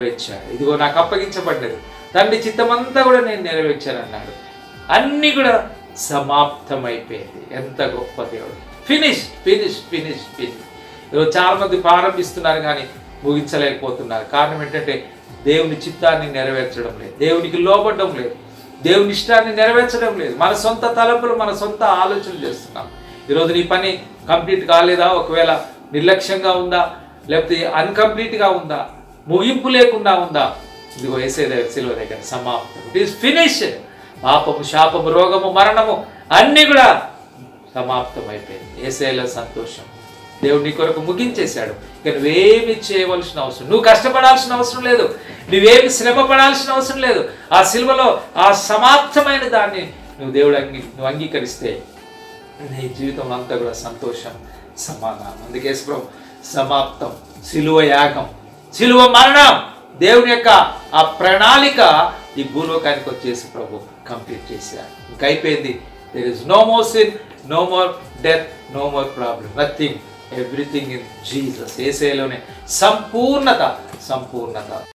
నెరవేర్చాడు. ఇదిగో నాకు అప్పగించబడ్డది, తండ్రి చిత్తమంతా కూడా నేను నెరవేర్చానన్నాడు. అన్నీ కూడా సమాప్తమైపోయింది. ఎంత గొప్ప దేవుడు! Finish finish finish finish. ఈరోజు చాలామంది ప్రారంభిస్తున్నారు కానీ ముగించలేకపోతున్నారు. కారణం ఏంటంటే దేవుని చిత్తాన్ని నెరవేర్చడం లేదు, దేవునికి లోబడడం లేదు, దేవుని ఇష్టాన్ని నెరవేర్చడం లేదు. మన సొంత తలంపులు, మన సొంత ఆలోచనలు చేస్తున్నాం. ఈరోజు నీ పని కంప్లీట్ కాలేదా, ఒకవేళ నిర్లక్ష్యంగా ఉందా, లేకపోతే అన్కంప్లీట్గా ఉందా, ముగింపు లేకుండా ఉందా, ఇదిగో యేసయ్య దగ్గర సిలువ దగ్గర సమాప్తం. It is finished. పాపము, శాపము, రోగము, మరణము అన్నీ కూడా సమాప్తం అయిపోయింది. యేసయ్యలో సంతోషం. దేవుడు నీ కొరకు ముగించేశాడు. ఇక నువ్వేమి చేయవలసిన అవసరం, నువ్వు కష్టపడాల్సిన అవసరం లేదు, నువ్వేమి శ్రమ పడాల్సిన అవసరం లేదు. ఆ సిలువలో ఆ సమాప్తమైన దాన్ని నువ్వు అంగీకరిస్తే నీ జీవితం అంతా కూడా సంతోషం, సమాధానం. అందుకే ప్రభు సమాప్తం, సిలువ యాగం, సిలువ మరణం, దేవుని యొక్క ఆ ప్రణాళిక ఈ భూలోకానికి వచ్చేసి ప్రభు కంప్లీట్ చేశారు. ఇంక అయిపోయింది. There is no more sin, no more death, no more problem, nothing, everything in Jesus. యేసయ్యలోనే సంపూర్ణత.